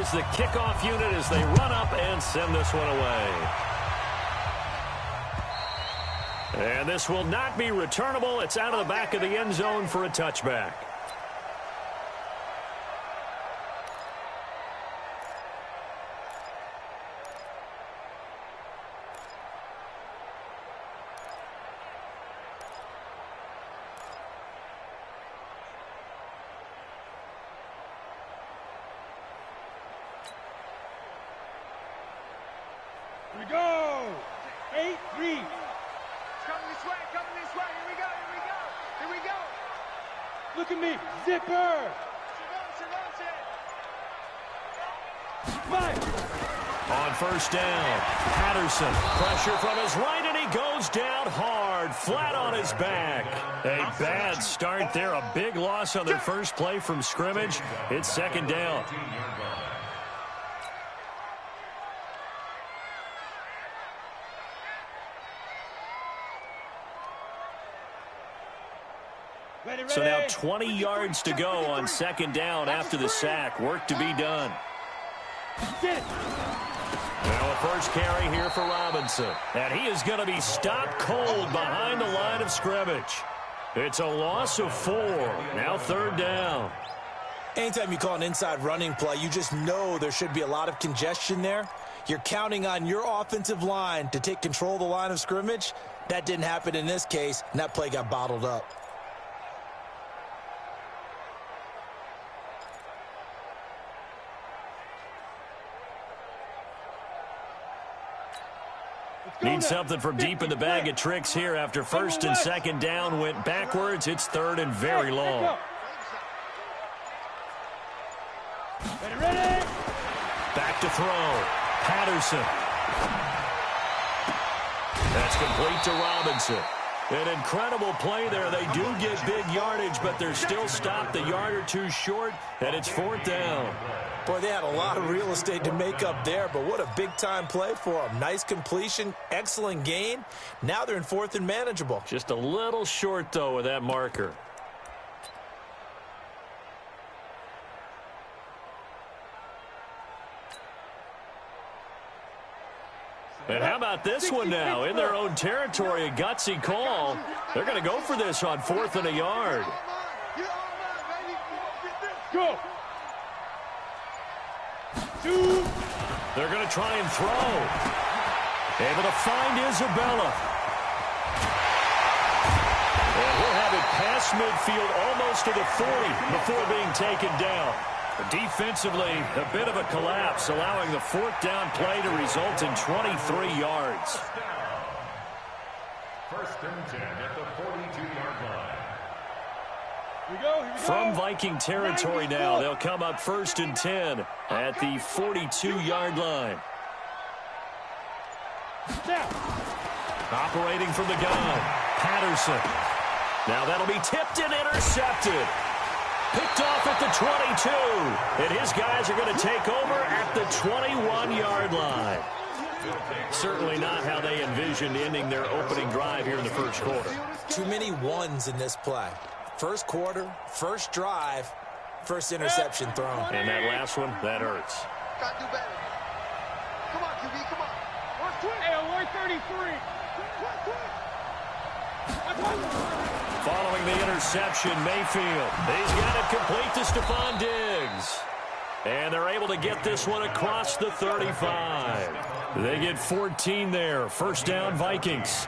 is the kickoff unit as they run up and send this one away. And this will not be returnable. It's out of the back of the end zone for a touchback. Here we go. 8-3. Coming this way, coming this way. Here we go, here we go. Here we go. Look at me. Zipper. Five. On first down, Patterson. Pressure from his right, and he goes down hard, flat on his back. A bad start there. A big loss on their first play from scrimmage. It's second down. So now 20 yards to go on second down after the sack. Work to be done. Now a first carry here for Robinson. And he is going to be stopped cold behind the line of scrimmage. It's a loss of 4. Now third down. Anytime you call an inside running play, you just know there should be a lot of congestion there. You're counting on your offensive line to take control of the line of scrimmage. That didn't happen in this case, and that play got bottled up. Need something from deep in the bag of tricks here after first and second down went backwards. It's third and very long. Ready. Back to throw. Patterson. That's complete to Robinson. An incredible play there. They do get big yardage, but they're still stopped a yard or two short, and it's fourth down. Boy, they had a lot of real estate to make up there, but what a big-time play for them. Nice completion, excellent gain. Now they're in fourth and manageable. Just a little short, though, with that marker. And how about this one now? In their own territory, a gutsy call. They're going to go for this on fourth and a yard. Go. 2. They're going to try and throw. Able to find Isabella. And he'll have it past midfield almost to the 40 before being taken down. Defensively, a bit of a collapse, allowing the fourth down play to result in 23 yards. First and 10 at the 42-yard line. Here we go. From Viking territory now, they'll come up first and 10 at the 42-yard line. Operating from the gun, Patterson. Now that'll be tipped and intercepted. Picked off at the 22. And his guys are going to take over at the 21-yard line. Certainly not how they envisioned ending their opening drive here in the first quarter. Too many ones in this play. First quarter, first drive, first interception thrown. And that last one, that hurts. Got to do better. Come on, QB, come on. Hey, 133. Following the interception, Mayfield. He's got it complete to Stephon Diggs. And they're able to get this one across the 35. They get 14 there. First down, Vikings.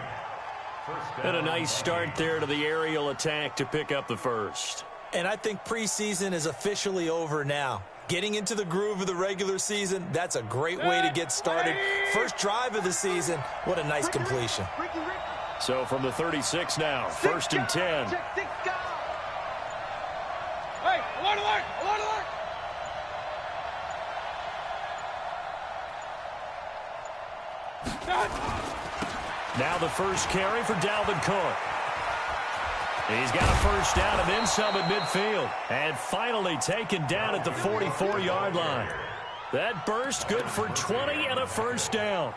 And a nice start there to the aerial attack to pick up the first. And I think preseason is officially over now. Getting into the groove of the regular season, that's a great way to get started. First drive of the season, what a nice completion. So from the 36 now, first and 10. Hey, alert, alert, alert, alert. Now the first carry for Dalvin Cook. He's got a first down and then some at midfield. And finally taken down at the 44-yard line. That burst good for 20 and a first down.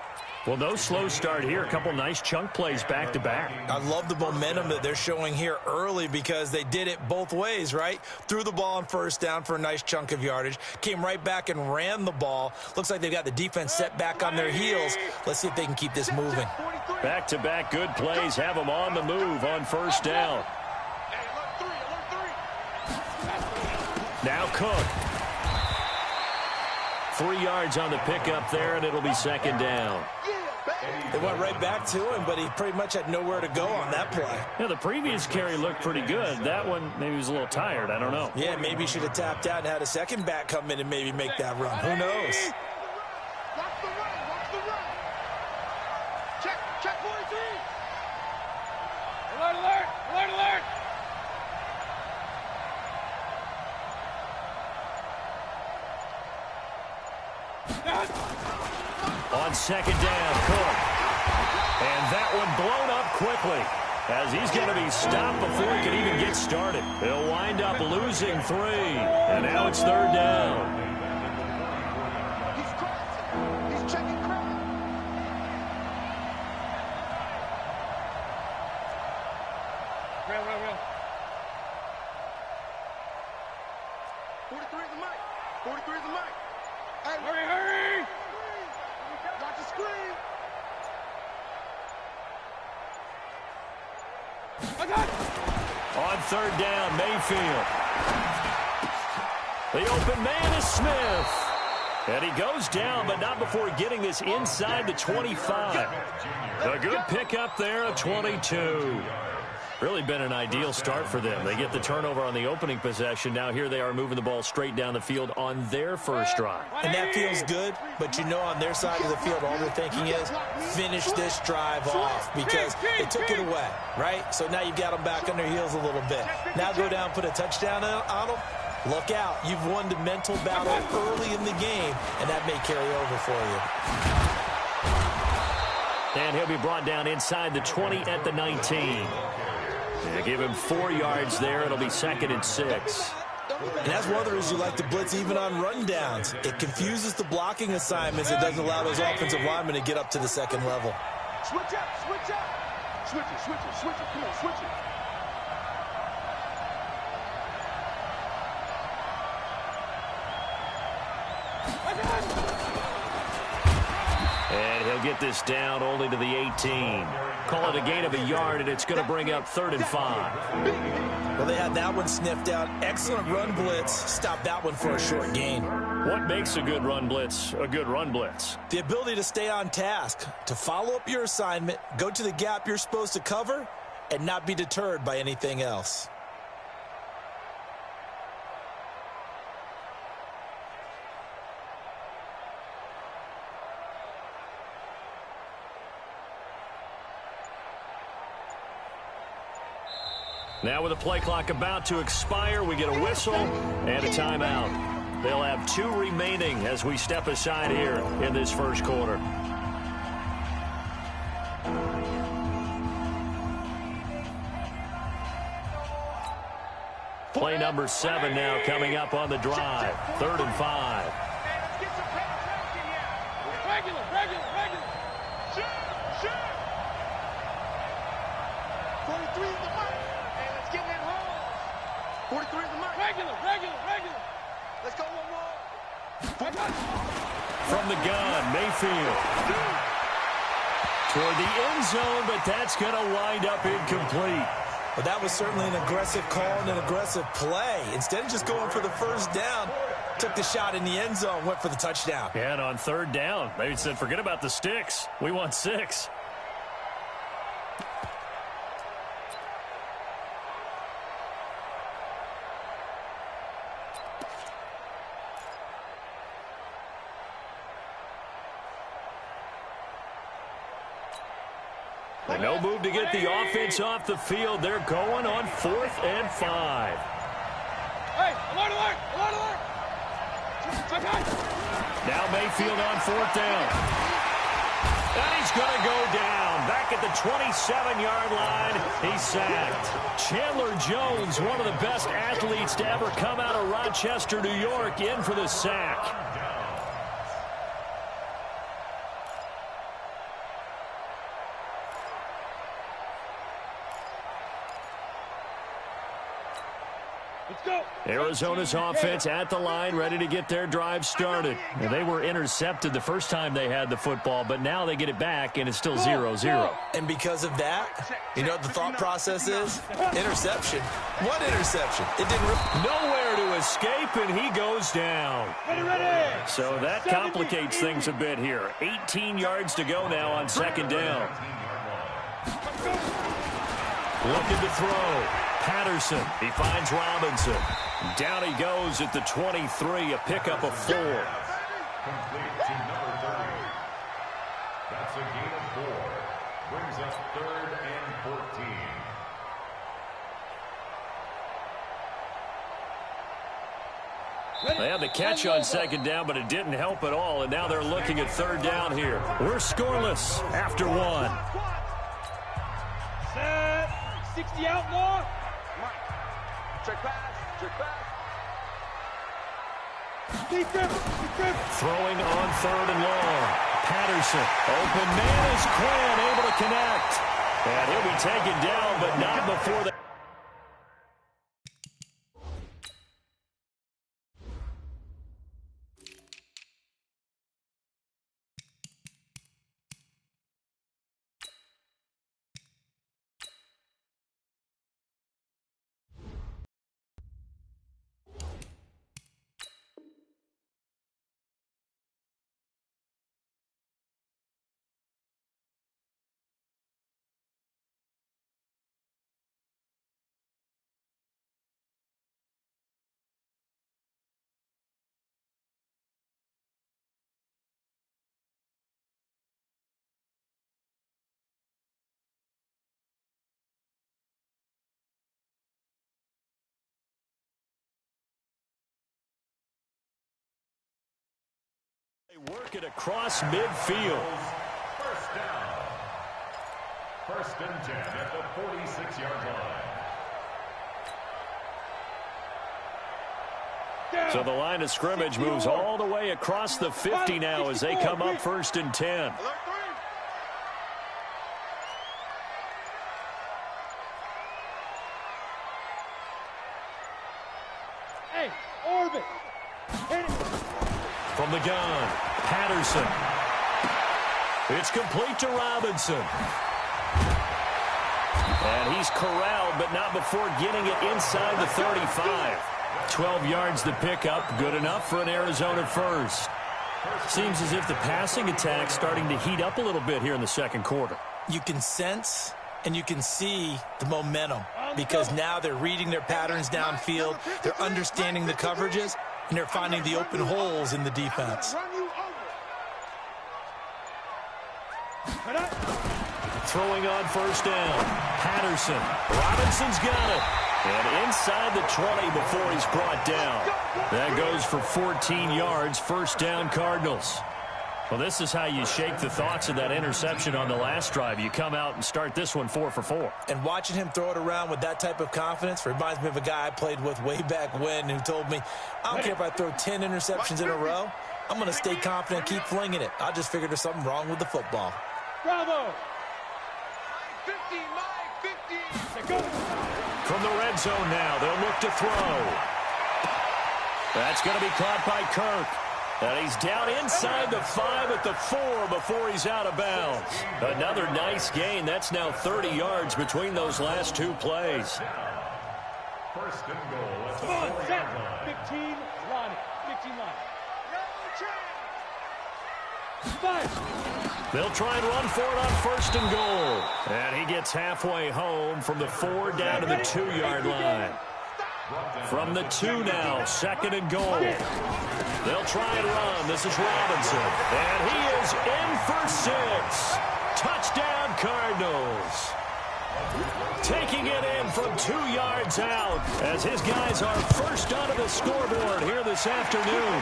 Well, no slow start here. A couple nice chunk plays back-to-back. I love the momentum that they're showing here early because they did it both ways, right? Threw the ball on first down for a nice chunk of yardage, came right back and ran the ball. Looks like they've got the defense set back on their heels. Let's see if they can keep this moving. Back-to-back good plays have them on the move on first down. Now Cook. 3 yards on the pickup there, and it'll be second down. They went right back to him, but he pretty much had nowhere to go on that play. Yeah, the previous carry looked pretty good. That one, maybe he was a little tired. I don't know. Yeah, maybe he should have tapped out and had a second back come in and maybe make that run. Who knows? Watch the run. Watch the run. Check 43. Alert, alert, alert, alert. On second down, Cook. And that one blown up quickly as he's going to be stopped before he can even get started. He'll wind up losing 3, and now it's third down. He's crossing. He's checking crowd. Real. 43 is the mic. 43 is the mic. Hey, Hurry. watch the screen. I got it. On third down, Mayfield. The open man is Smith. And he goes down, but not before getting this inside the 25. A good pickup there of 22. Really been an ideal start for them. They get the turnover on the opening possession. Now here they are moving the ball straight down the field on their first drive. And that feels good, but you know on their side of the field, all they're thinking is finish this drive off because they took it away, right? So now you've got them back on their heels a little bit. Now go down, put a touchdown on them. Look out. You've won the mental battle early in the game, and that may carry over for you. And he'll be brought down inside the 20 at the 19. They give him 4 yards there. It'll be second and 6. And that's one of the reasons you like to blitz even on rundowns. It confuses the blocking assignments. It doesn't allow those offensive linemen to get up to the second level. Switch up. Switch it. Come on, switch it. And he'll get this down only to the 18. Call it a gain of a yard, and it's going to bring up 3rd and 5. Well, they had that one sniffed out. Excellent run blitz. Stopped that one for a short gain. What makes a good run blitz a good run blitz? The ability to stay on task, to follow up your assignment, go to the gap you're supposed to cover, and not be deterred by anything else. Now with the play clock about to expire, we get a whistle and a timeout. They'll have 2 remaining as we step aside here in this first quarter. Play number 7 now coming up on the drive. 3rd and 5. Hey, let's get some penetration here. Regular. Shoot. 43 is the mic. Hey, let's get in that hole. 43 is the mic. Regular. Let's go one more. From the gun, Mayfield. Toward the end zone, but that's going to wind up incomplete. But that was certainly an aggressive call and an aggressive play. Instead of just going for the first down, took the shot in the end zone, went for the touchdown. And on 3rd down, they said, forget about the sticks. We want 6. And no move to get the offense off the field. They're going on 4th and 5. Hey, alert. Now Mayfield on 4th down. And he's going to go down. Back at the 27-yard line, he's sacked. Chandler Jones, one of the best athletes to ever come out of Rochester, New York, in for the sack. Let's go. Arizona's offense at the line, ready to get their drive started. Now, they were intercepted the first time they had the football, but now they get it back, and it's still 0-0. And because of that, you know what the thought process is? Interception. What interception? It didn't Nowhere to escape, and he goes down. Ready. So that complicates things a bit here. 18 yards to go now on second down. Looking to throw. Patterson, he finds Robinson. Down he goes at the 23, a pickup of 4. Complete to number 30. That's a gain of 4. Brings us 3rd and 14. They had the catch on second down, but it didn't help at all, and now they're looking at third down here. We're scoreless after 1. Set. 60 outlaw. Check pass. Check pass. Deep grip. Throwing on third and long. Patterson, open man is Quinn, able to connect. And he'll be taken down, but not before the... They work it across midfield. First down. 1st and 10 at the 46-yard line. So the line of scrimmage moves all the way across the 50 now as they come up 1st and 10. Hey, orbit. Hit it. From the gun, Patterson. It's complete to Robinson. And he's corralled, but not before getting it inside the 35. 12 yards to pick up, good enough for an Arizona first. Seems as if the passing attack's starting to heat up a little bit here in the second quarter. You can sense and you can see the momentum because now they're reading their patterns downfield, they're understanding the coverages, and they're finding the open holes in the defense. Throwing on first down. Patterson. Robinson's got it. And inside the 20 before he's brought down. That goes for 14 yards. First down, Cardinals. Well, this is how you shake the thoughts of that interception on the last drive. You come out and start this one 4 for 4. And watching him throw it around with that type of confidence reminds me of a guy I played with way back when who told me, I don't care if I throw 10 interceptions in a row. I'm going to stay confident, keep flinging it. I just figured there's something wrong with the football. Bravo. 50, Mike, 50. Go. From the red zone now, they'll look to throw. That's going to be caught by Kirk. And he's down inside the 5 at the 4 before he's out of bounds. Another nice gain. That's now 30 yards between those last two plays. First and goal at the Come on, 4-yard set. line. 15 line. 15 line. They'll try and run for it on first and goal. And he gets halfway home from the 4 down to the 2-yard line. From the 2 now, second and goal. They'll try and run. This is Robinson. And he is in for 6. Touchdown, Cardinals. Taking it in from 2 yards out as his guys are first onto the scoreboard here this afternoon.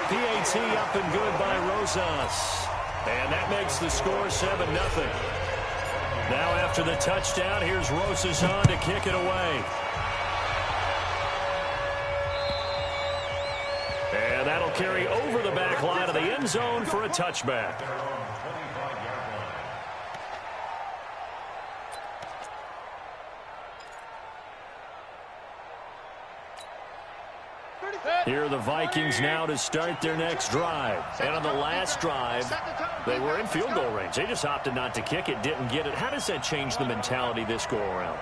PAT up and good by Rosas. And that makes the score 7-0. Now after the touchdown, here's Rosas on to kick it away. And that'll carry over the back line of the end zone for a touchback. Here are the Vikings now to start their next drive. And on the last drive, they were in field goal range. They just opted not to kick it, didn't get it. How does that change the mentality this go-around?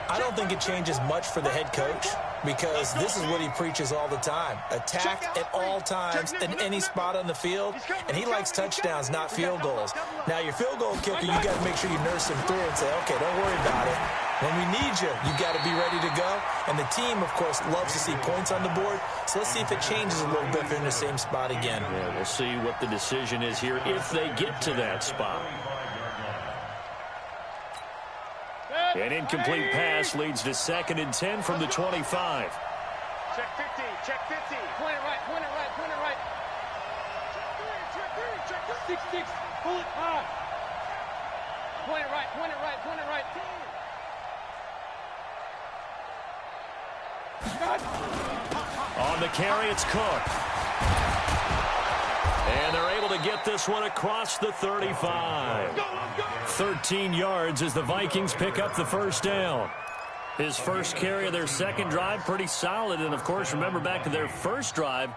I don't think it changes much for the head coach because this is what he preaches all the time. Attack at all times in any spot on the field, and he likes touchdowns, not field goals. Now, your field goal kicker, you got to make sure you nurse him through and say, okay, don't worry about it. When we need you, you got to be ready to go. And the team, of course, loves to see points on the board. So let's see if it changes a little bit if they're in the same spot again. Yeah, we'll see what the decision is here if they get to that spot. An incomplete pass leads to 2nd and 10 from the 25. Check 50, check 50. Point it right, point it right, point it right. Check 3, check 3, check 3. 6-6, pull it high. Point it right, point it right, point it right. On the carry, it's Cook. And they're able to get this one across the 35. 13 yards as the Vikings pick up the first down. His first carry of their second drive, pretty solid. And, of course, remember back to their first drive,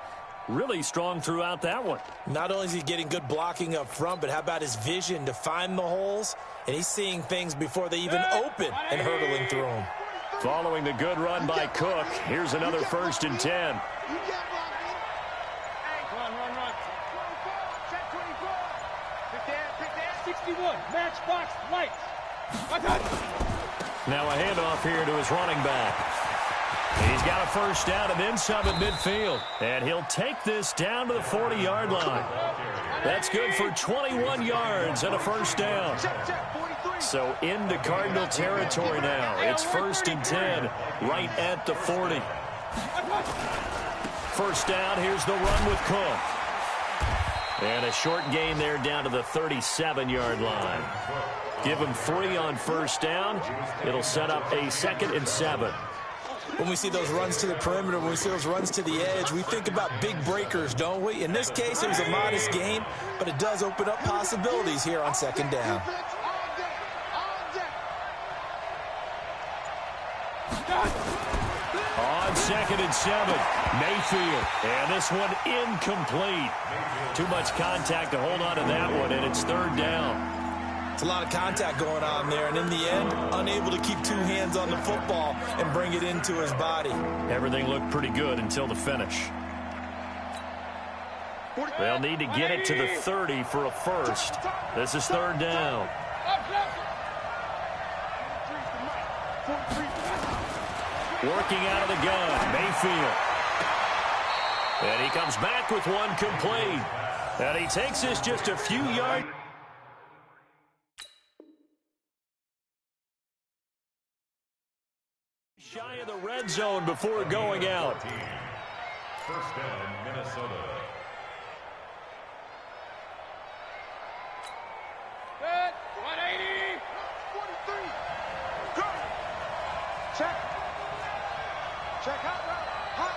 really strong throughout that one. Not only is he getting good blocking up front, but how about his vision to find the holes? And he's seeing things before they even open and hurdling through them. Following the good run by Cook, here's another 1st and 10. Run. Check 24. Pick that. 61, matchbox, lights. Now a handoff here to his running back. He's got a first down and then some at midfield. And he'll take this down to the 40-yard line. That's good for 21 yards and a first down. So into Cardinal territory now. It's 1st and 10 right at the 40. First down, here's the run with Cook. And a short gain there down to the 37-yard line. Give him 3 on first down. It'll set up a 2nd and 7. When we see those runs to the perimeter, when we see those runs to the edge, we think about big breakers, don't we? In this case, it was a modest gain, but it does open up possibilities here on 2nd down. On 2nd and 7, Mayfield. And this one incomplete. Too much contact to hold on to that one, and it's 3rd down. It's a lot of contact going on there, and in the end, unable to keep 2 hands on the football and bring it into his body. Everything looked pretty good until the finish. They'll need to get it to the 30 for a first. This is 3rd down. Working out of the gun, Mayfield. And he comes back with one complete. And he takes this just a few yards. Shy of the red zone before going out. First down, Minnesota. Good, 180. 43. Go. Check. Check hot route. Hot.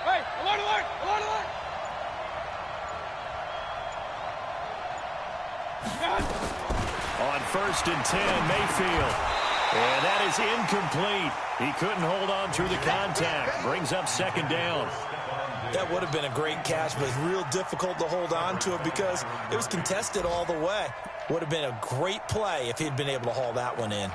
Hey, alert. On 1st and 10, Mayfield. And that is incomplete. He couldn't hold on through the contact. Brings up 2nd down. That would have been a great catch, but it's real difficult to hold on to it because it was contested all the way. Would have been a great play if he'd been able to haul that one in.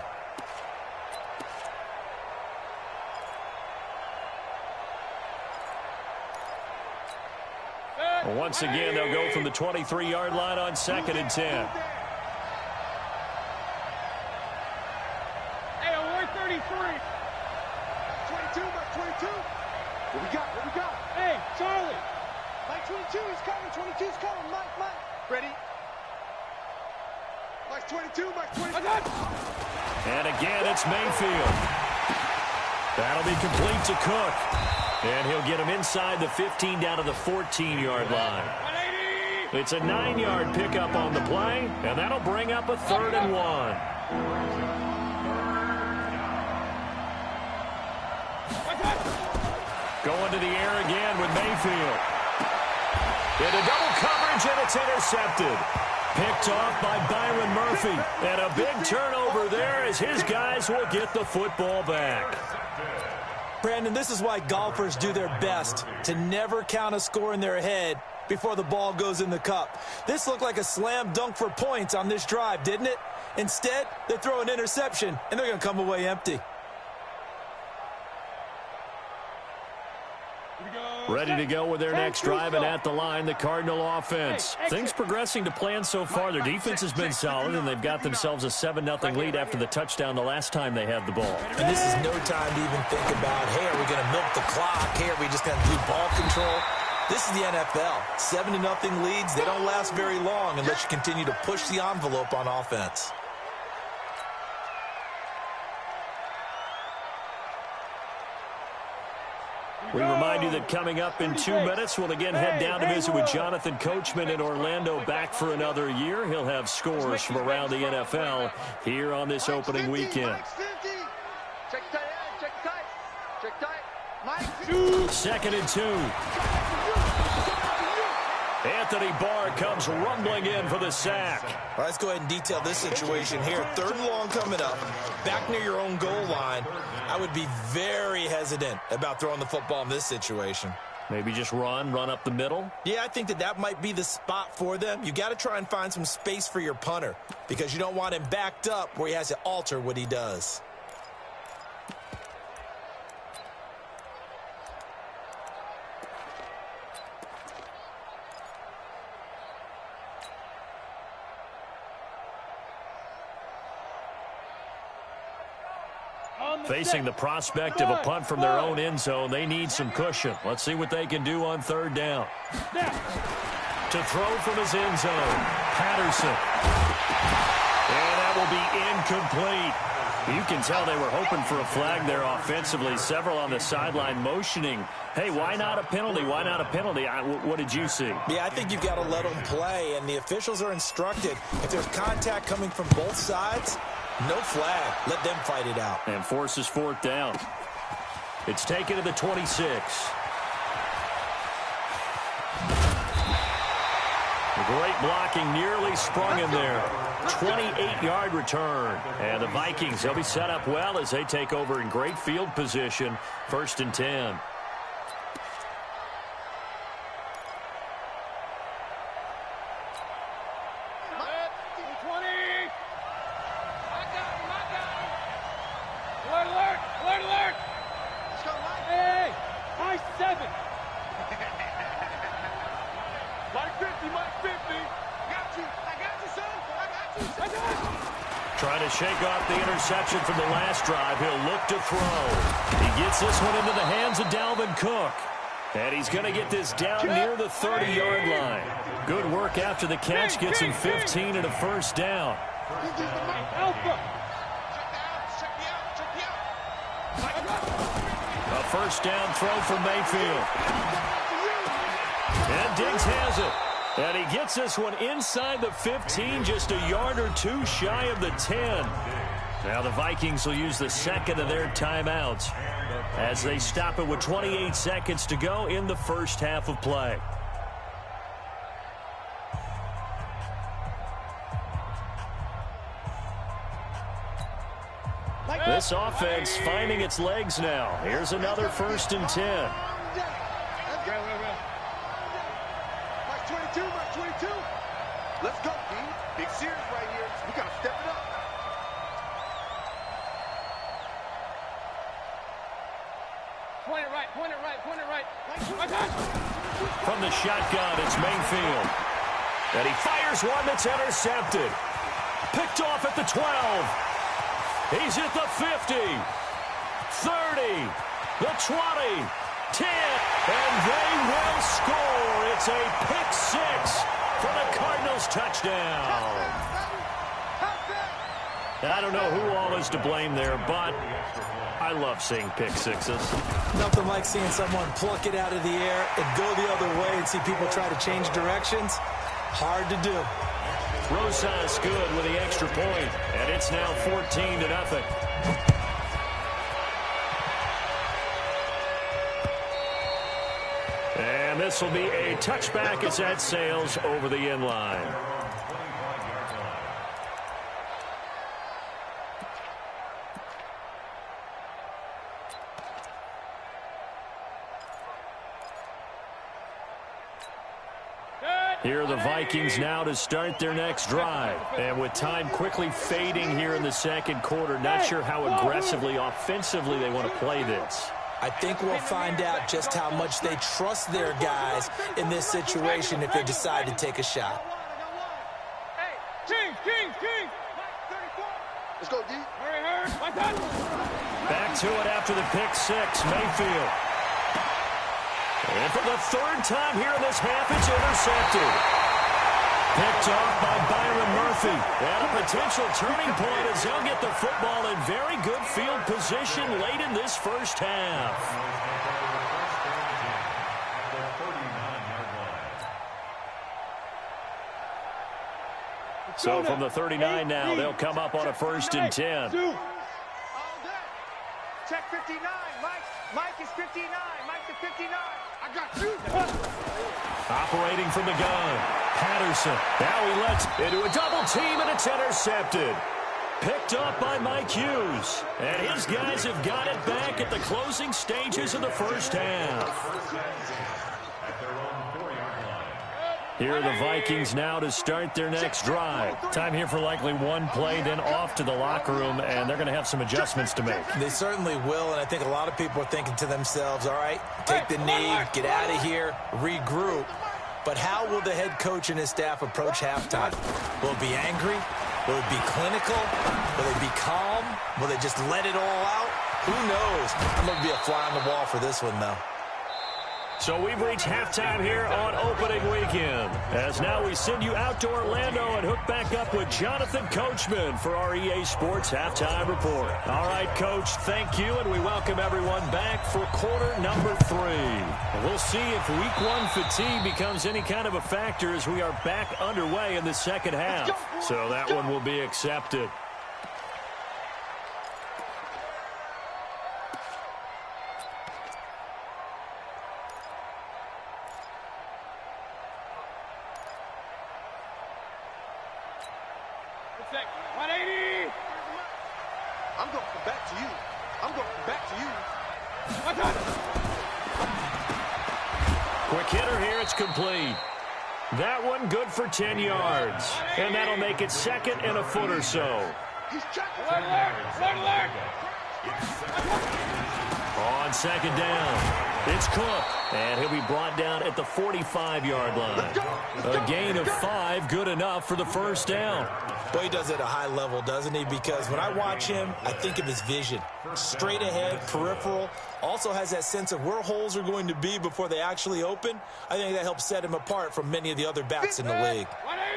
Once again, they'll go from the 23-yard line on 2nd and 10. Hey, we're 33. 22, Mike 22. What we got? Hey, Charlie. Mike 22 is coming. 22's coming. Mike. Ready? Mike 22, Mike 22. And again, it's Mayfield. That'll be complete to Cook. And he'll get him inside the 15 down to the 14-yard line. It's a 9-yard pickup on the play, and that'll bring up a 3rd and 1. Going to the air again with Mayfield. Into double coverage, and it's intercepted. Picked off by Byron Murphy. And a big turnover there as his guys will get the football back. Brandon, this is why golfers do their best to never count a score in their head before the ball goes in the cup. This looked like a slam dunk for points on this drive, didn't it? Instead, they throw an interception, and they're going to come away empty. Ready to go with their next drive, and at the line, the Cardinal offense. Things progressing to plan so far. Their defense has been solid, and they've got themselves a 7-0 lead after the touchdown the last time they had the ball. And this is no time to even think about, hey, are we going to milk the clock? Hey, are we just going to do ball control? This is the NFL. 7-0 leads, they don't last very long unless you continue to push the envelope on offense. We remind you that coming up in 2 minutes, we'll again head down to visit with Jonathan Coachman in Orlando, back for another year. He'll have scores from around the NFL here on this opening weekend. Check tight, check tight, check tight. 2nd and 2. Anthony Barr comes rumbling in for the sack. All right, let's go ahead and detail this situation here. 3rd and long coming up, back near your own goal line. I would be very hesitant about throwing the football in this situation. Maybe just run up the middle? Yeah, I think that might be the spot for them. You got to try and find some space for your punter because you don't want him backed up where he has to alter what he does. Facing the prospect of a punt from their own end zone, they need some cushion. Let's see what they can do on 3rd down. To throw from his end zone, Patterson. And that will be incomplete. You can tell they were hoping for a flag there offensively. Several on the sideline motioning, hey, why not a penalty? Why not a penalty? What did you see? Yeah, I think you've got to let them play, and the officials are instructed. If there's contact coming from both sides, no flag. Let them fight it out. And forces 4th down. It's taken to the 26. Great blocking, nearly sprung in there. 28-yard return. And the Vikings, they'll be set up well as they take over in great field position. 1st and 10. Trying to shake off the interception from the last drive. He'll look to throw. He gets this one into the hands of Dalvin Cook. And he's going to get this down near the 30-yard line. Good work after the catch. Gets him 15 and a 1st down. A 1st down throw from Mayfield. And Diggs has it. And he gets this one inside the 15, just a yard or 2 shy of the 10. Now the Vikings will use the 2nd of their timeouts as they stop it with 28 seconds to go in the 1st half of play. This offense finding its legs now. Here's another 1st and 10. Let's go, D. Big series right here. We got to step it up. Point it right, point it right, point it right. From the shotgun, it's Mayfield. And he fires one that's intercepted. Picked off at the 12. He's at the 50. 30. The 20. 10. And they will score. It's a pick 6. For the Cardinals touchdown. I don't know who all is to blame there, but I love seeing pick sixes. Nothing like seeing someone pluck it out of the air and go the other way and see people try to change directions. Hard to do. Rosas good with the extra point, and it's now 14-0. And this will be a touchback as that sails over the end line. Here are the Vikings now to start their next drive. And with time quickly fading here in the second quarter, not sure how aggressively, offensively they want to play this. I think we'll find out just how much they trust their guys in this situation if they decide to take a shot. King. Let's go, D. Hurry. Back to it after the pick six, Mayfield. And for the third time here in this half, it's intercepted. Picked off by Byron Murphy. And a potential turning point as they'll get the football in very good field position late in this first half. So from the 39 now, they'll come up on a 1st and 10. Check 59. Mike is 59. Mike to 59. I got you. Operating from the gun, Patterson. Now he lets into a double team, and it's intercepted. Picked up by Mike Hughes. And his guys have got it back at the closing stages of the first half. Here are the Vikings now to start their next drive. Time here for likely one play, then off to the locker room, and they're going to have some adjustments to make. They certainly will, and I think a lot of people are thinking to themselves, all right, take the knee, get out of here, regroup. But how will the head coach and his staff approach halftime? Will it be angry? Will it be clinical? Will they be calm? Will they just let it all out? Who knows? I'm going to be a fly on the wall for this one, though. So we've reached halftime here on opening weekend. As now we send you out to Orlando and hook back up with Jonathan Coachman for our EA Sports Halftime Report. All right, Coach, thank you, and we welcome everyone back for quarter number 3. We'll see if week 1 fatigue becomes any kind of a factor as we are back underway in the second half. So that one will be accepted. Quick hitter here, it's complete. That one good for 10 yards. And that'll make it 2nd and a foot or so. On 2nd down, it's Cook. And he'll be brought down at the 45-yard line. A gain of 5, good enough for the first down. Well, he does it at a high level, doesn't he? Because when I watch him, I think of his vision. Straight ahead, peripheral. Also has that sense of where holes are going to be before they actually open. I think that helps set him apart from many of the other backs in the league.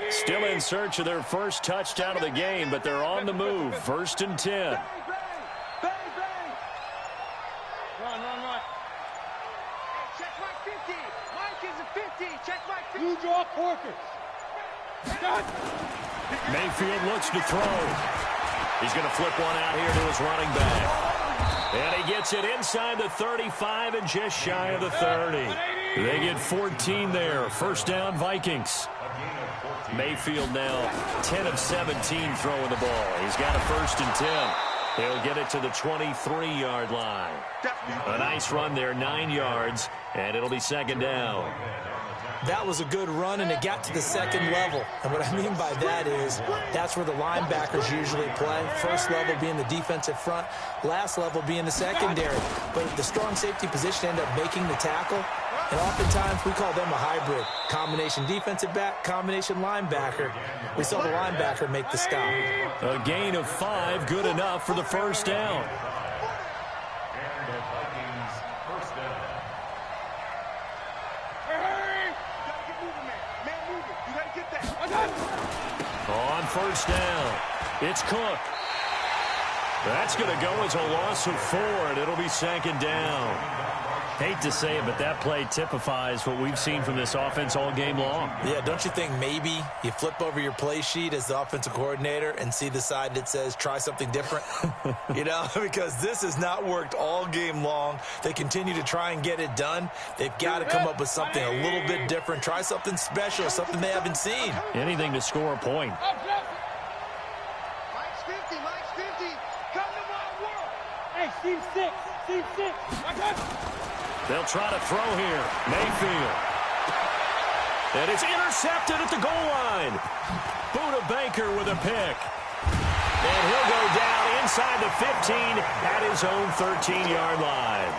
Still in search of their first touchdown of the game, but they're on the move. 1st and 10. Run. Check Mike 50. Mike is a 50. Check Mike 50. You draw Porker. Mayfield looks to throw. He's going to flip one out here to his running back. And he gets it inside the 35 and just shy of the 30. They get 14 there. 1st down, Vikings. Mayfield now 10 of 17 throwing the ball. He's got a 1st and 10. He'll get it to the 23-yard line. A nice run there, 9 yards, and it'll be 2nd down. That was a good run, and it got to the 2nd level. And what I mean by that is that's where the linebackers usually play. First level being the defensive front, last level being the secondary. But the strong safety position ended up making the tackle, and oftentimes we call them a hybrid. Combination defensive back, combination linebacker. We saw the linebacker make the stop. A gain of 5, good enough for the 1st down. On 1st down, it's Cook. That's going to go as a loss of 4, and it'll be 2nd down. Hate to say it, but that play typifies what we've seen from this offense all game long. Yeah, don't you think maybe you flip over your play sheet as the offensive coordinator and see the side that says try something different? You know, because this has not worked all game long. They continue to try and get it done. They've got to come up with something a little bit different. Try something special, something they haven't seen. Anything to score a point. Mike's 50. Mike's 50. Come to my world. Hey, Steve 6. They'll try to throw here. Mayfield. And it's intercepted at the goal line. Buda Baker with a pick. And he'll go down inside the 15 at his own 13-yard line.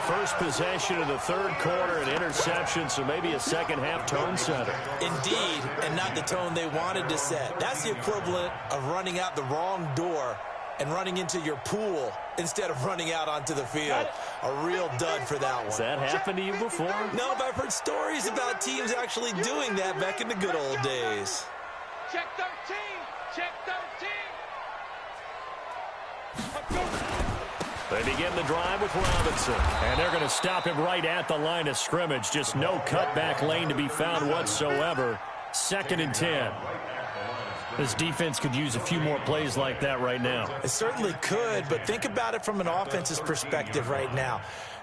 First possession of the third quarter, an interception, so maybe a second-half tone setter. Indeed, and not the tone they wanted to set. That's the equivalent of running out the wrong door and running into your pool instead of running out onto the field. A real dud for that one. Has that happened to you before? No, but I've heard stories about teams actually doing that back in the good old days. Check 13. Check 13. They begin the drive with Robinson. And they're going to stop him right at the line of scrimmage. Just no cutback lane to be found whatsoever. 2nd and 10. This defense could use a few more plays like that right now. It certainly could, but think about it from an offense's perspective right now.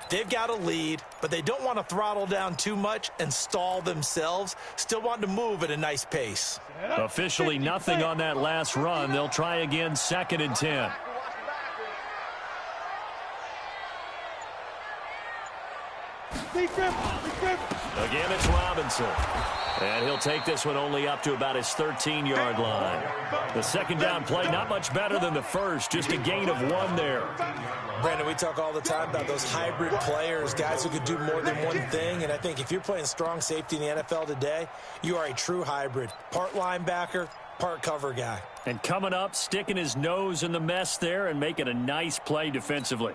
They've got a lead, but they don't want to throttle down too much and stall themselves. Still want to move at a nice pace. Officially nothing on that last run. They'll try again, 2nd and 10. Again, it's Robinson. And he'll take this one only up to about his 13-yard line. The second down play, not much better than the first, just a gain of 1 there. Brandon, we talk all the time about those hybrid players, guys who could do more than one thing. And I think if you're playing strong safety in the NFL today, you are a true hybrid. Part linebacker, part cover guy. And coming up, sticking his nose in the mess there and making a nice play defensively.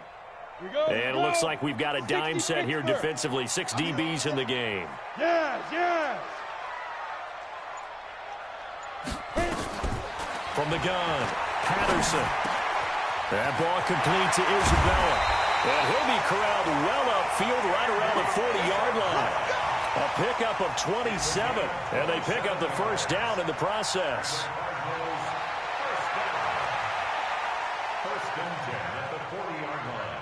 And it looks like we've got a dime set here defensively. 6 DBs in the game. Yes. From the gun, Patterson. That ball complete to Isabella. And he'll be corralled well upfield right around the 40-yard line. A pickup of 27. And they pick up the first down in the process. First and 10 at the 40-yard line.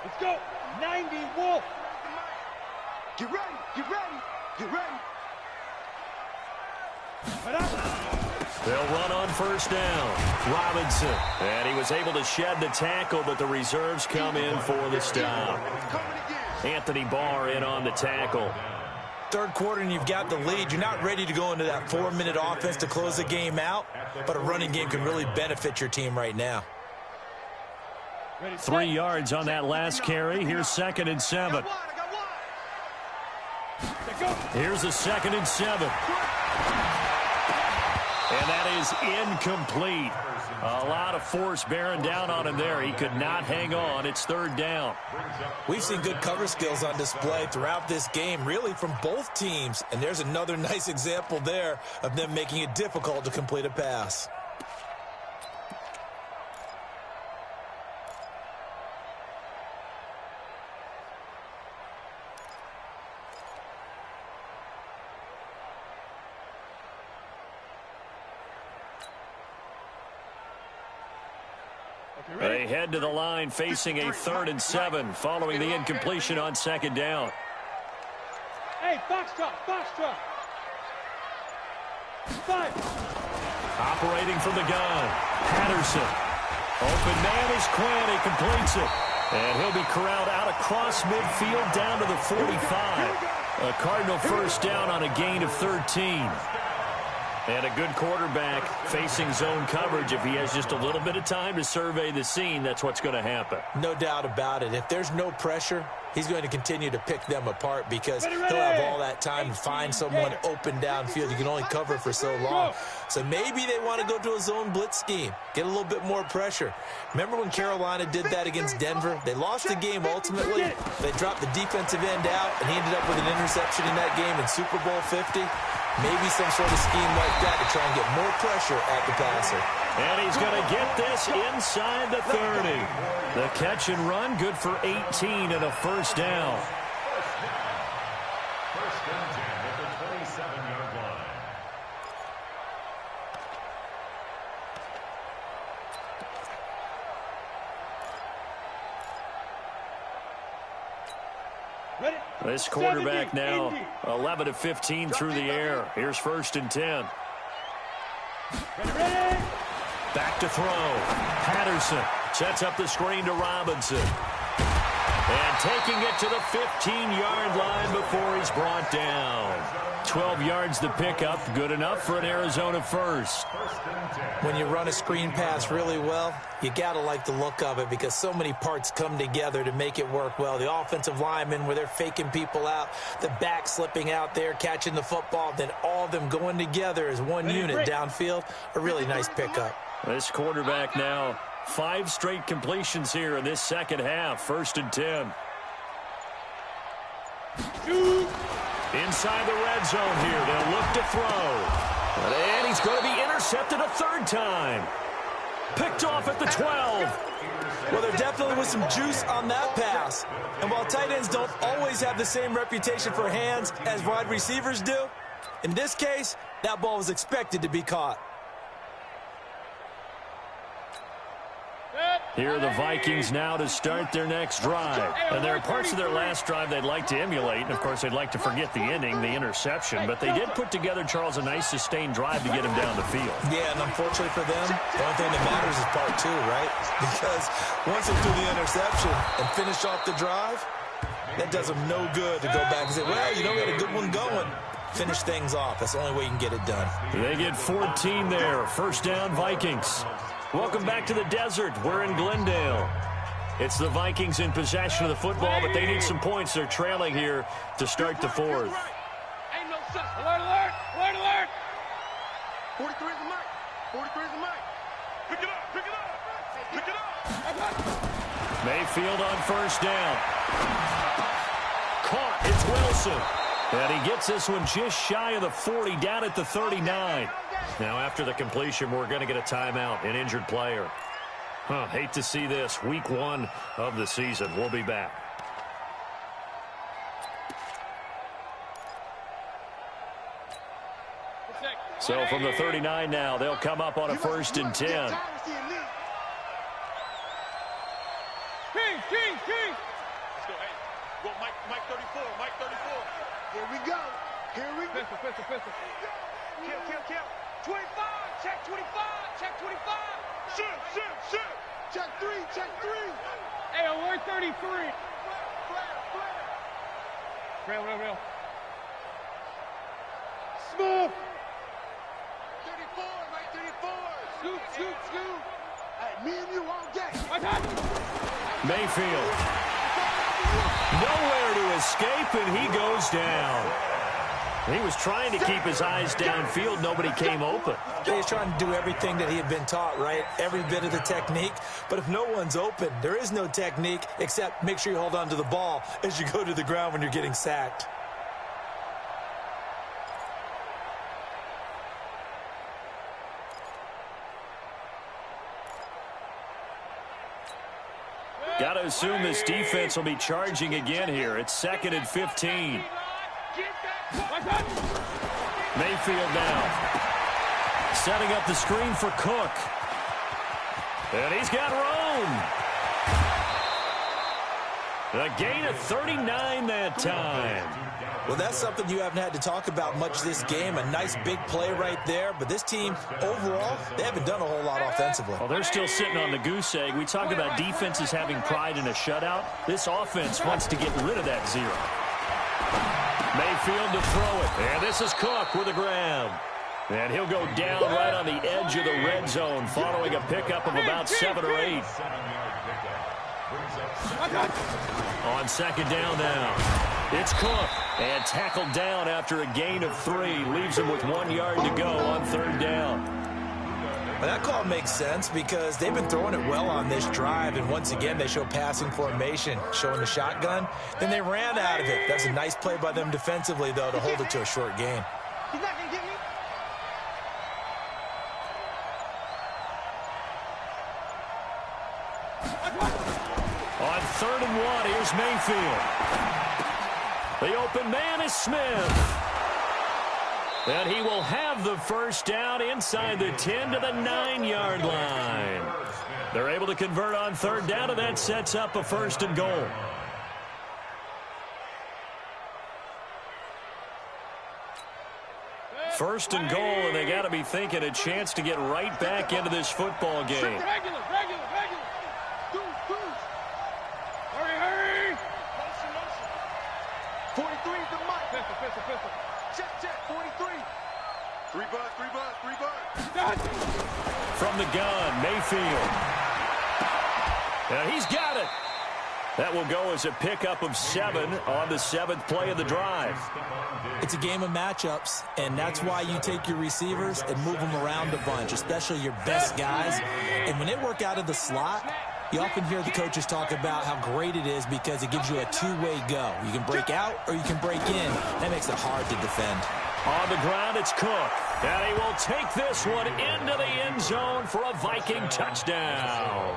Let's go. 90, Wolf. Get ready. Get ready. Get ready. They'll run on first down. Robinson. And he was able to shed the tackle, but the reserves come in for the stop. Anthony Barr in on the tackle. Third quarter and you've got the lead. You're not ready to go into that 4-minute offense to close the game out, but a running game can really benefit your team right now. 3 yards on that last carry. Here's 2nd and 7. Here's a 2nd and 7. And that is incomplete. A lot of force bearing down on him there. He could not hang on. It's 3rd down. We've seen good cover skills on display throughout this game, really from both teams. And there's another nice example there of them making it difficult to complete a pass. They head to the line facing a 3rd and 7 following the incompletion on 2nd down. Hey, Foxtrot. Five. Operating from the gun, Patterson. Open man is Quinn. He completes it. And he'll be corralled out across midfield down to the 45. A Cardinal first down on a gain of 13. And a good quarterback facing zone coverage. If he has just a little bit of time to survey the scene, that's what's going to happen. No doubt about it. If there's no pressure, he's going to continue to pick them apart because he'll have all that time to find someone open downfield. You can only cover for so long. So maybe they want to go to a zone blitz scheme, get a little bit more pressure. Remember when Carolina did that against Denver? They lost the game ultimately. They dropped the defensive end out, and he ended up with an interception in that game in Super Bowl 50. Maybe some sort of scheme like that to try and get more pressure at the passer. And he's going to get this inside the 30. The catch and run, good for 18 and a first down. First and 10 at the 27-yard line. This quarterback now 11 of 15 through the air. Here's 1st and 10. Back to throw. Patterson sets up the screen to Robinson. And taking it to the 15-yard line before he's brought down. 12 yards to pick up. Good enough for an Arizona first. When you run a screen pass really well, you got to like the look of it because so many parts come together to make it work well. The offensive linemen where they're faking people out, the back slipping out there, catching the football, then all of them going together as one unit downfield. A really nice pickup. This quarterback now, 5 straight completions here in this second half. 1st and 10. Inside the red zone here. They'll look to throw. And he's going to be intercepted a 3rd time. Picked off at the 12. Well, there definitely was some juice on that pass. And while tight ends don't always have the same reputation for hands as wide receivers do, in this case, that ball was expected to be caught. Here are the Vikings now to start their next drive. And there are parts of their last drive they'd like to emulate. And, of course, they'd like to forget the ending, the interception. But they did put together, Charles, a nice sustained drive to get him down the field. Yeah, and unfortunately for them, the only thing that matters is part 2, right? Because once they do the interception and finish off the drive, that does them no good to go back and say, well, you know, we had a good one going. Finish things off. That's the only way you can get it done. They get 14 there. 1st down, Vikings. Welcome back to the desert. We're in Glendale. It's the Vikings in possession of the football, but they need some points. They're trailing here to start the 4th. Ain't no sense. Alert, alert, alert, alert. 43 is the mic. 43 is the mic. Pick it up, pick it up, pick it up. Mayfield on 1st down. Caught. It's Wilson. And he gets this one just shy of the 40, down at the 39. Now, after the completion, we're going to get a timeout, an injured player. Hate to see this. Week 1 of the season. We'll be back. So from the 39 now, they'll come up on a 1st and 10. King. Let's go, hey. Go, Mike 34, Mike 34. Here we go. Here we go. Pistol. Kill. 25, check 25, check 25. Shoot. Check 3. Hey, alert 33. Flare. Real. Smooth. 34, Mike 34. Scoot. Hey, me and you all day. Mayfield. Nowhere to escape, and he goes down. He was trying to keep his eyes downfield. Nobody came open. He's trying to do everything that he had been taught, right? Every bit of the technique. But if no one's open, there is no technique except make sure you hold on to the ball as you go to the ground when you're getting sacked. Got to assume this defense will be charging again here. It's 2nd and 15. Mayfield now. Setting up the screen for Cook. And he's got room. A gain of 39 that time. Well, that's something you haven't had to talk about much this game. A nice big play right there. But this team, overall, they haven't done a whole lot offensively. Well, they're still sitting on the goose egg. We talk about defenses having pride in a shutout. This offense wants to get rid of that 0. Mayfield to throw it. And this is Cook with a grab. And he'll go down right on the edge of the red zone following a pickup of about 7 or 8. On 2nd down now. It's Cook. And tackled down after a gain of 3. Leaves him with 1 yard to go on 3rd down. Well, that call makes sense because they've been throwing it well on this drive, and once again they show passing formation, showing the shotgun. Then they ran out of it. That's a nice play by them defensively, though, to hold it to a short gain. He's not going to get me. On 3rd and 1, here's Mayfield. The open man is Smith. And he will have the 1st down inside the 10 to the 9-yard line. They're able to convert on 3rd down, and that sets up a 1st and goal. First and goal, and they got to be thinking a chance to get right back into this football game. Regular. Hurry, hurry! Motion, motion. 43 is the mic. Pistol, pistol, pistol. Check, 43. Three buzz. From the gun, Mayfield. And he's got it. That will go as a pickup of 7 on the 7th play of the drive. It's a game of matchups, and that's why you take your receivers and move them around a bunch, especially your best guys. And when they work out of the slot, you often hear the coaches talk about how great it is because it gives you a two-way go. You can break out or you can break in. That makes it hard to defend. On the ground, it's Cook. And he will take this one into the end zone for a Viking touchdown.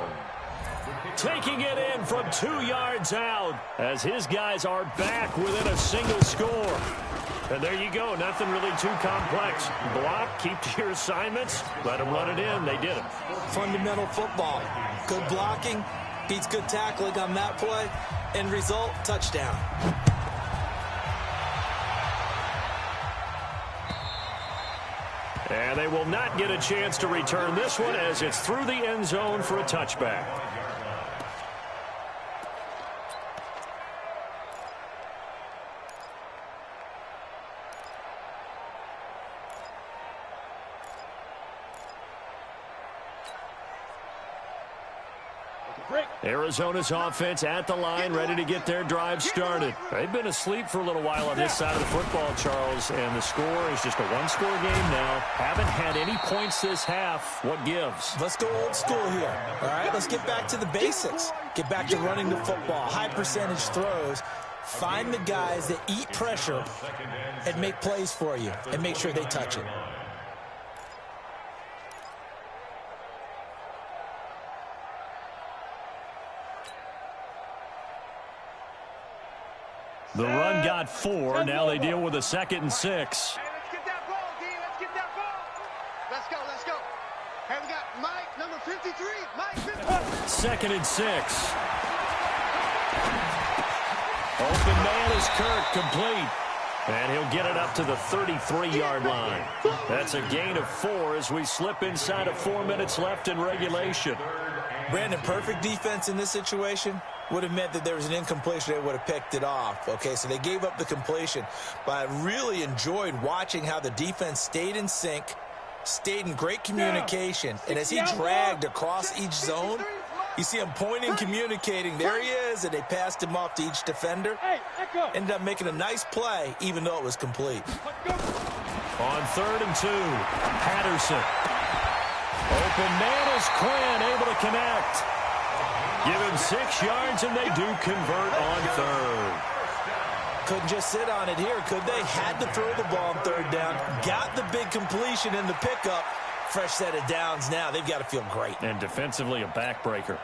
Taking it in from 2 yards out as his guys are back within a single score. And there you go. Nothing really too complex. Block, keep to your assignments, let them run it in. They did it. Fundamental football. Good blocking beats good tackling on that play. End result, touchdown. And they will not get a chance to return this one as it's through the end zone for a touchback. Arizona's offense at the line, ready to get their drive started. They've been asleep for a little while on this side of the football, Charles, and the score is just a one-score game now. Haven't had any points this half. What gives? Let's go old school here, all right? Let's get back to the basics. Get back to running the football, high-percentage throws. Find the guys that eat pressure and make plays for you and make sure they touch it. The run got 4. Now they deal with a 2nd and 6. Hey, let's get that ball, D. Let's get that ball. Let's go, let's go. Hey, we got Mike, number 53. Mike, 53. 2nd and 6. Open man is Kirk, complete. And he'll get it up to the 33-yard line. That's a gain of 4 as we slip inside of 4 minutes left in regulation. Brandon, perfect defense in this situation would have meant that there was an incompletion. They would have picked it off. Okay, so they gave up the completion. But I really enjoyed watching how the defense stayed in sync, stayed in great communication. And as he dragged across each zone, you see him pointing, communicating. There he is, and they passed him off to each defender. Ended up making a nice play, even though it was complete. On 3rd and 2, Patterson. Open man is Quinn, able to connect. Give him 6 yards, and they do convert on 3rd. Couldn't just sit on it here, could they? Had to throw the ball on 3rd down. Got the big completion in the pickup. Fresh set of downs now. They've got to feel great. And defensively, a backbreaker.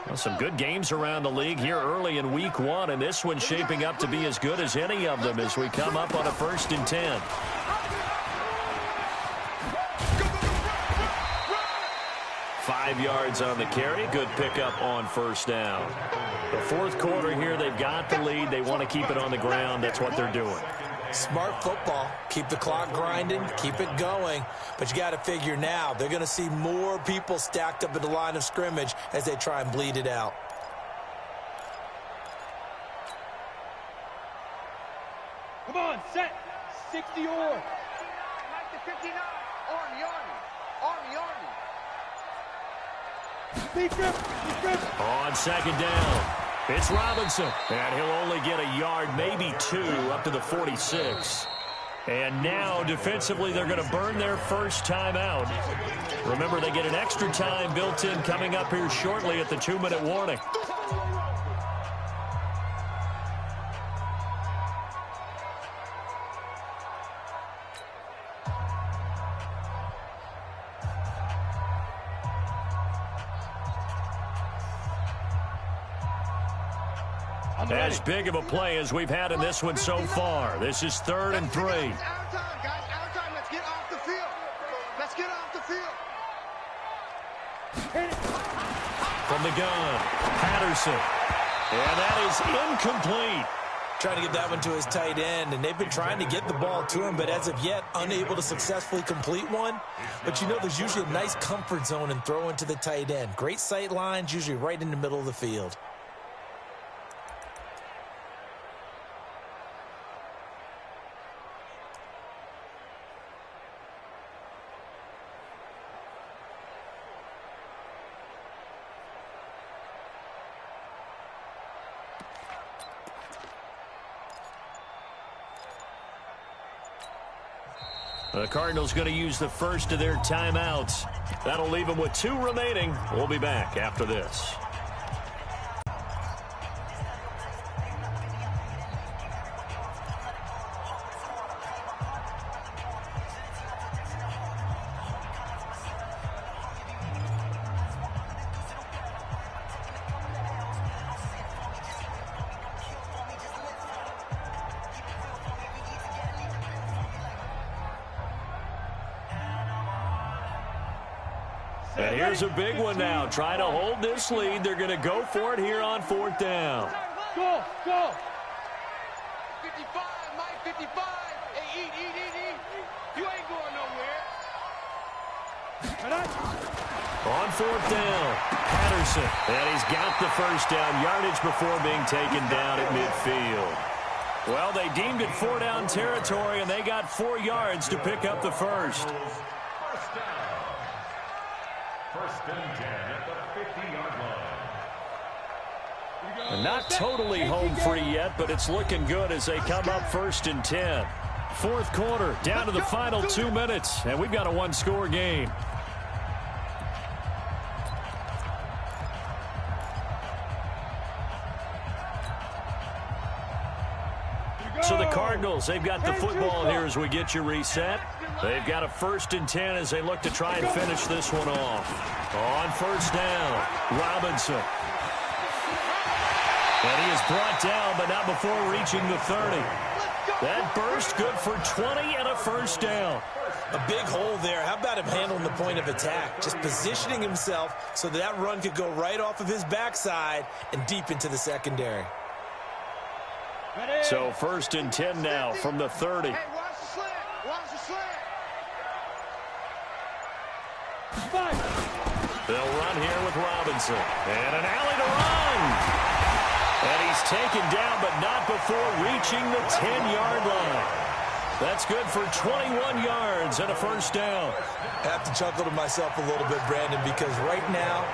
Well, some good games around the league here early in week 1, and this one's shaping up to be as good as any of them as we come up on a 1st and 10. Five yards on the carry. Good pickup on 1st down. The 4th quarter here, they've got the lead. They want to keep it on the ground. That's what they're doing. Smart football. Keep the clock grinding. Keep it going. But you got to figure now, they're going to see more people stacked up at the line of scrimmage as they try and bleed it out. Come on, set. 60 or. Mike to 59. Army, Army. Army, Army. On 2nd down, it's Robinson, and he'll only get a yard, maybe 2, up to the 46. And now, defensively, they're going to burn their first timeout. Remember, they get an extra time built in coming up here shortly at the 2-minute warning. As big of a play as we've had in this one so far. This is 3rd and 3. It's our time, guys. Our time. Let's get off the field. Let's get off the field. From the gun, Patterson. And that is incomplete. trying to get that one to his tight end, and they've been trying to get the ball to him, but as of yet, unable to successfully complete one. But you know, there's usually a nice comfort zone in throwing to the tight end. Great sight lines, usually right in the middle of the field. The Cardinals going to use the first of their timeouts. That'll leave them with 2 remaining. We'll be back after this. And here's a big one now. Trying to hold this lead. They're going to go for it here on 4th down. Go, go. 55, Mike, 55. Hey, eat. You ain't going nowhere. On 4th down, Patterson. And he's got the first down yardage before being taken down at midfield. Well, they deemed it 4-down territory, and they got 4 yards to pick up the first. First down. First and 10 at the 50-yard line. Not totally home free yet, but it's looking good as they come up 1st and 10. 4th quarter, down to the final 2 minutes, and we've got a 1-score game. So the Cardinals, they've got the football here as we get you reset. They've got a 1st and 10 as they look to try and finish this one off. On 1st down, Robinson. And he is brought down, but not before reaching the 30. That burst good for 20 and a 1st down. A big hole there. How about him handling the point of attack? Just positioning himself so that run could go right off of his backside and deep into the secondary. So 1st and 10 now from the 30. Hey, watch the slant. Watch the slant. They'll run here with Robinson. And an alley to run. And he's taken down, but not before reaching the 10-yard line. That's good for 21 yards and a 1st down. I have to chuckle to myself a little bit, Brandon, because right now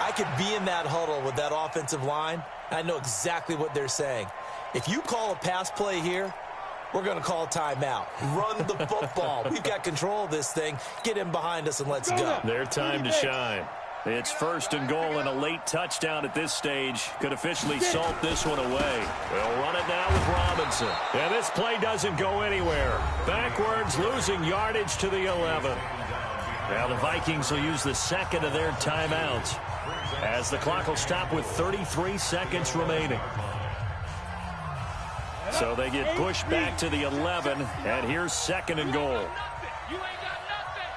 I could be in that huddle with that offensive line. I know exactly what they're saying. If you call a pass play here, we're going to call timeout. Run the football. We've got control of this thing. Get him behind us and let's go. Their time to shine. It's 1st and goal, and a late touchdown at this stage could officially salt this one away. They'll run it now with Robinson. And this play doesn't go anywhere. Backwards, losing yardage to the 11. Now the Vikings will use the 2nd of their timeouts as the clock will stop with 33 seconds remaining. So they get pushed back to the 11, and here's 2nd and goal. You ain't got nothing.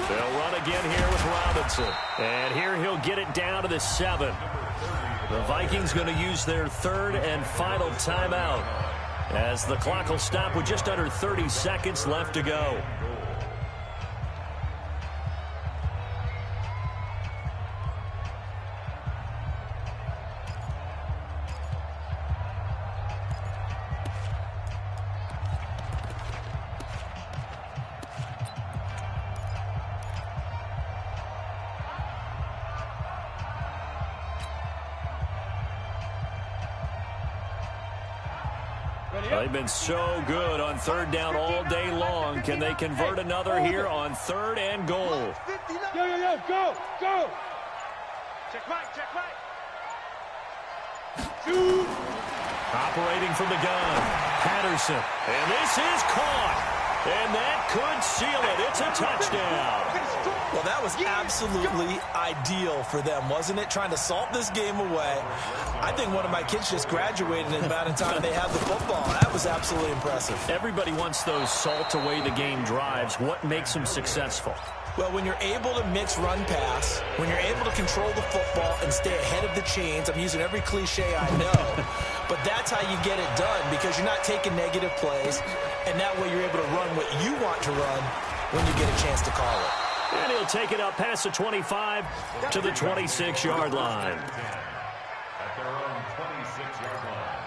They'll run again here with Robinson. And here he'll get it down to the 7. The Vikings going to use their 3rd and final timeout as the clock will stop with just under 30 seconds left to go. They've been so good on 3rd down all day long. Can they convert another here on 3rd and goal? Go. Check right. Operating from the gun, Patterson. And this is caught. And that could seal it. It's a touchdown. Well, that was absolutely ideal for them, wasn't it? Trying to salt this game away. I think one of my kids just graduated in the amount of time they had the football. That was absolutely impressive. Everybody wants those salt away the game drives. What makes them successful? Well, when you're able to mix run pass, when you're able to control the football and stay ahead of the chains, I'm using every cliche I know, but that's how you get it done because you're not taking negative plays, and that way you're able to run what you want to run when you get a chance to call it. And he'll take it up past the 25 to the 26-yard line. At their own 26-yard line.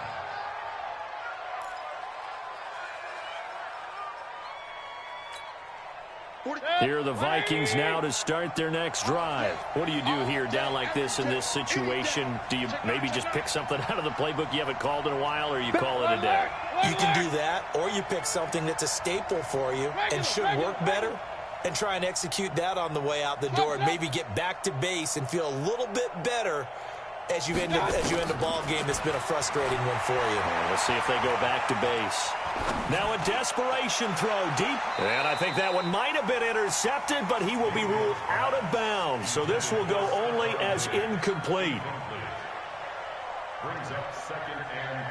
Here are the Vikings now to start their next drive. What do you do here down like this in this situation? Do you maybe just pick something out of the playbook you haven't called in a while, or you call it a day? You can do that, or you pick something that's a staple for you and should work better and try and execute that on the way out the door and maybe get back to base and feel a little bit better as you end a ball game that's been a frustrating one for you. Let's see if they go back to base. Now a desperation throw deep. And I think that one might have been intercepted, but he will be ruled out of bounds. So this will go only as incomplete. Brings up 2nd and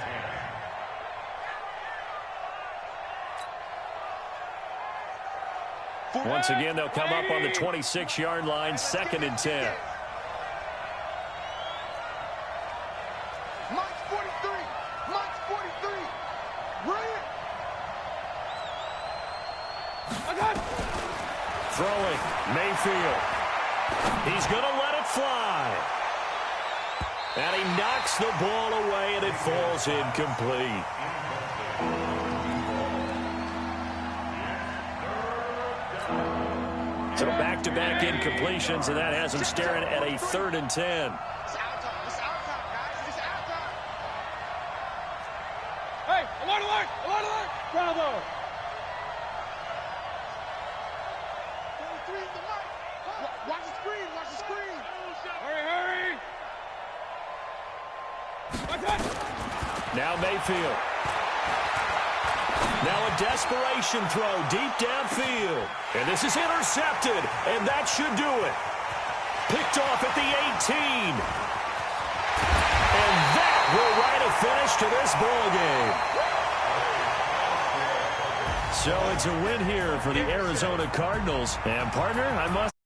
10. Once again, they'll come up on the 26-yard line, 2nd and 10. Mike's 43. Mike's 43. Brilliant. Throwing, Mayfield. He's going to let it fly. And he knocks the ball away, and it falls incomplete. So back-to-back incompletions, and that has him staring at a 3rd and 10. It's our time. It's our time, guys. It's our time. Hey, alert, alert, alert, alert. Bravo. 43 is the mic. Watch the screen. Watch the screen. Hurry, hurry. Now Mayfield. Now a desperation throw deep downfield. And this is intercepted, and that should do it. Picked off at the 18. And that will write a finish to this ball game. So it's a win here for the Arizona Cardinals. And partner, I must